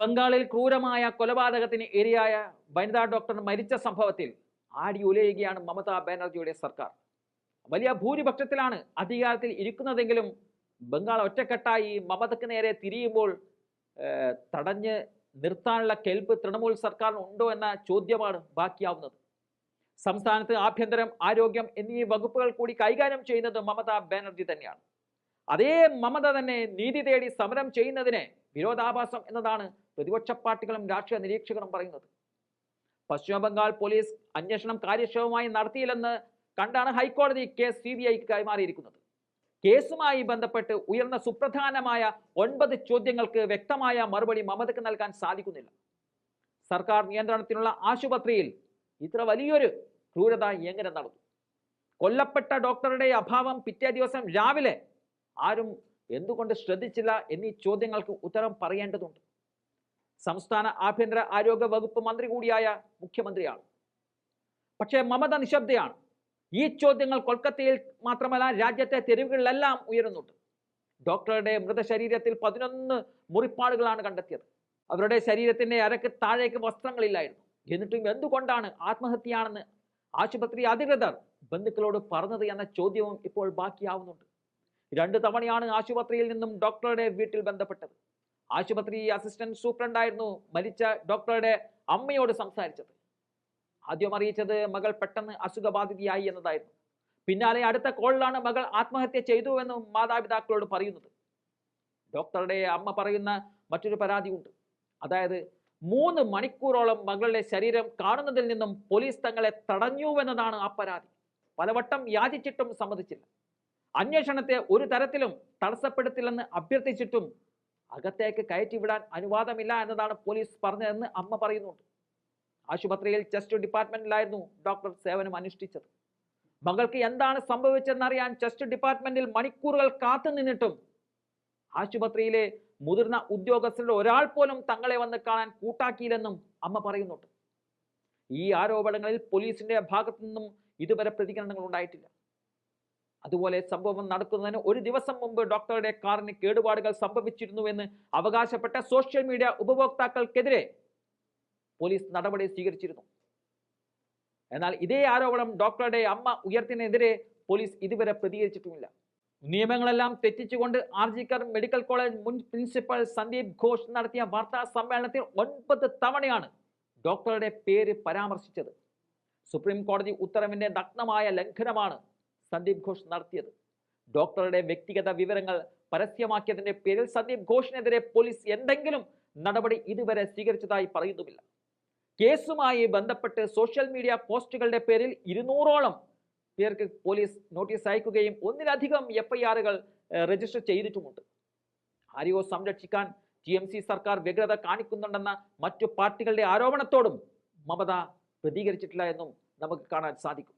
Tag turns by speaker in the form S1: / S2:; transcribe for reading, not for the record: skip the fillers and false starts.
S1: ബംഗാളിൽ ക്രൂരമായ കൊലപാതകത്തിന് ഇരയായ വനിതാ ഡോക്ടർ മരിച്ച സംഭവത്തിൽ ആടി ഉലയുകയാണ് മമതാ ബാനർജിയുടെ സർക്കാർ. വലിയ ഭൂരിപക്ഷത്തിലാണ് അധികാരത്തിൽ ഇരിക്കുന്നതെങ്കിലും ബംഗാൾ ഒറ്റക്കെട്ടായി മമതയ്ക്ക് നേരെ തിരിയുമ്പോൾ തടഞ്ഞ് നിർത്താനുള്ള കെൽപ്പ് തൃണമൂൽ സർക്കാരിന് ഉണ്ടോ എന്ന ചോദ്യമാണ് ബാക്കിയാവുന്നത്. സംസ്ഥാനത്ത് ആഭ്യന്തരം, ആരോഗ്യം എന്നീ വകുപ്പുകൾ കൂടി കൈകാര്യം ചെയ്യുന്നത് മമതാ ബാനർജി തന്നെയാണ്. അതേ മമത തന്നെ നീതി തേടി സമരം ചെയ്യുന്നതിന് വിരോധാഭാസം എന്നതാണ് പ്രതിപക്ഷ പാർട്ടികളും രാഷ്ട്രീയ നിരീക്ഷകരും പറയുന്നത്. പശ്ചിമ ബംഗാൾ പോലീസ് അന്വേഷണം കാര്യക്ഷമമായി നടത്തിയില്ലെന്ന് കണ്ടാണ് ഹൈക്കോടതി കേസ് CBIക്ക് കൈമാറിയിരിക്കുന്നത്. കേസുമായി ബന്ധപ്പെട്ട് ഉയർന്ന സുപ്രധാനമായ 9 ചോദ്യങ്ങൾക്ക് വ്യക്തമായ മറുപടി മമതയ്ക്ക് നൽകാൻ സാധിക്കുന്നില്ല. സർക്കാർ നിയന്ത്രണത്തിലുള്ള ആശുപത്രിയിൽ ഇത്ര വലിയൊരു ക്രൂരത എങ്ങനെ നടന്നു? കൊല്ലപ്പെട്ട ഡോക്ടറുടെ അഭാവം പിറ്റേ ദിവസം രാവിലെ ആരും എന്തുകൊണ്ട് ശ്രദ്ധിച്ചില്ല എന്നീ ചോദ്യങ്ങൾക്ക് ഉത്തരം പറയേണ്ടതുണ്ട്. സംസ്ഥാന ആഭ്യന്തര ആരോഗ്യ വകുപ്പ് മന്ത്രി കൂടിയായ മുഖ്യമന്ത്രിയാണ്. പക്ഷേ മമത നിശബ്ദയാണ്. ഈ ചോദ്യങ്ങൾ കൊൽക്കത്തയിൽ മാത്രമല്ല രാജ്യത്തെ തെരുവുകളിലെല്ലാം ഉയരുന്നുണ്ട്. ഡോക്ടറുടെ മൃതശരീരത്തിൽ 11 മുറിപ്പാടുകളാണ് കണ്ടെത്തിയത്. അവരുടെ ശരീരത്തിന്റെ അരക്ക് താഴേക്ക് വസ്ത്രങ്ങളില്ലായിരുന്നു. എന്നിട്ടും എന്തുകൊണ്ടാണ് ആത്മഹത്യയാണെന്ന് ആശുപത്രി അധികൃതർ ബന്ധുക്കളോട് പറഞ്ഞത് എന്ന ചോദ്യവും ഇപ്പോൾ ബാക്കിയാവുന്നുണ്ട്. 2 തവണയാണ് ആശുപത്രിയിൽ നിന്നും ഡോക്ടറുടെ വീട്ടിൽ ബന്ധപ്പെട്ടത്. ആശുപത്രി അസിസ്റ്റന്റ് സൂപ്രണ്ടായിരുന്നു മരിച്ച ഡോക്ടറുടെ അമ്മയോട് സംസാരിച്ചത്. ആദ്യം അറിയിച്ചത് മകൾ പെട്ടെന്ന് അസുഖബാധിതയായി എന്നതായിരുന്നു. പിന്നാലെ അടുത്ത കോളിലാണ് മകൾ ആത്മഹത്യ ചെയ്തുവെന്നും മാതാപിതാക്കളോട് പറയുന്നത്. ഡോക്ടറുടെ അമ്മ പറയുന്ന മറ്റൊരു പരാതിയുണ്ട്. അതായത് 3 മണിക്കൂറോളം മകളുടെ ശരീരം കാണുന്നതിൽ നിന്നും പോലീസ് തങ്ങളെ തടഞ്ഞുവെന്നതാണ് ആ പരാതി. പലവട്ടം യാചിച്ചിട്ടും സമ്മതിച്ചില്ല. അന്വേഷണത്തെ ഒരു തരത്തിലും തടസ്സപ്പെടുത്തില്ലെന്ന് അഭ്യർത്ഥിച്ചിട്ടും അകത്തേക്ക് കയറ്റിവിടാൻ അനുവാദമില്ല എന്നതാണ് പോലീസ് പറഞ്ഞതെന്ന് അമ്മ പറയുന്നുണ്ട്. ആശുപത്രിയിൽ ചെസ്റ്റ് ഡിപ്പാർട്ട്മെന്റിലായിരുന്നു ഡോക്ടർ സേവനം അനുഷ്ഠിച്ചത്. മകൾക്ക് എന്താണ് സംഭവിച്ചതെന്നറിയാൻ ചെസ്റ്റ് ഡിപ്പാർട്ട്മെന്റിൽ മണിക്കൂറുകൾ കാത്തു നിന്നിട്ടും ആശുപത്രിയിലെ മുതിർന്ന ഉദ്യോഗസ്ഥരുടെ ഒരാൾ പോലും തങ്ങളെ വന്ന് കാണാൻ കൂട്ടാക്കിയില്ലെന്നും അമ്മ പറയുന്നുണ്ട്. ഈ ആരോപണങ്ങളിൽ പോലീസിന്റെ ഭാഗത്തു നിന്നും ഇതുവരെ പ്രതികരണങ്ങൾ ഉണ്ടായിട്ടില്ല. അതുപോലെ സംഭവം നടക്കുന്നതിന് ഒരു ദിവസം മുമ്പ് ഡോക്ടറുടെ കാറിന് കേടുപാടുകൾ സംഭവിച്ചിരുന്നുവെന്ന് അവകാശപ്പെട്ട സോഷ്യൽ മീഡിയ ഉപഭോക്താക്കൾക്കെതിരെ പോലീസ് നടപടി സ്വീകരിച്ചിരുന്നു. എന്നാൽ ഇതേ ആരോപണം ഡോക്ടറുടെ അമ്മ ഉയർത്തിനെതിരെ പോലീസ് ഇതുവരെ പ്രതികരിച്ചിട്ടുമില്ല. നിയമങ്ങളെല്ലാം തെറ്റിച്ചുകൊണ്ട് ആർജിക്കർ മെഡിക്കൽ കോളേജ് മുൻ പ്രിൻസിപ്പൽ സന്ദീപ് ഘോഷ് നടത്തിയ വാർത്താ സമ്മേളനത്തിൽ 9 തവണയാണ് ഡോക്ടറുടെ പേര് പരാമർശിച്ചത്. സുപ്രീം കോടതി ഉത്തരവിന്റെ നഗ്നമായ ലംഘനമാണ് സന്ദീപ് ഘോഷ് നടത്തിയത്. ഡോക്ടറുടെ വ്യക്തിഗത വിവരങ്ങൾ പരസ്യമാക്കിയതിന്റെ പേരിൽ സന്ദീപ് ഘോഷിനെതിരെ പോലീസ് എന്തെങ്കിലും നടപടി ഇതുവരെ സ്വീകരിച്ചതായി പറയുന്നുമില്ല. കേസുമായി ബന്ധപ്പെട്ട് സോഷ്യൽ മീഡിയ പോസ്റ്റുകളുടെ പേരിൽ 200ഓളം പേർക്ക് പോലീസ് നോട്ടീസ് അയക്കുകയും 1ലധികം FIRകൾ രജിസ്റ്റർ ചെയ്തിട്ടുമുണ്ട്. ആരെയോ സംരക്ഷിക്കാൻ TMC സർക്കാർ വ്യഗ്രത കാണിക്കുന്നുണ്ടെന്ന മറ്റു പാർട്ടികളുടെ ആരോപണത്തോടും മമത പ്രതികരിച്ചിട്ടില്ല എന്നും നമുക്ക് കാണാൻ സാധിക്കും.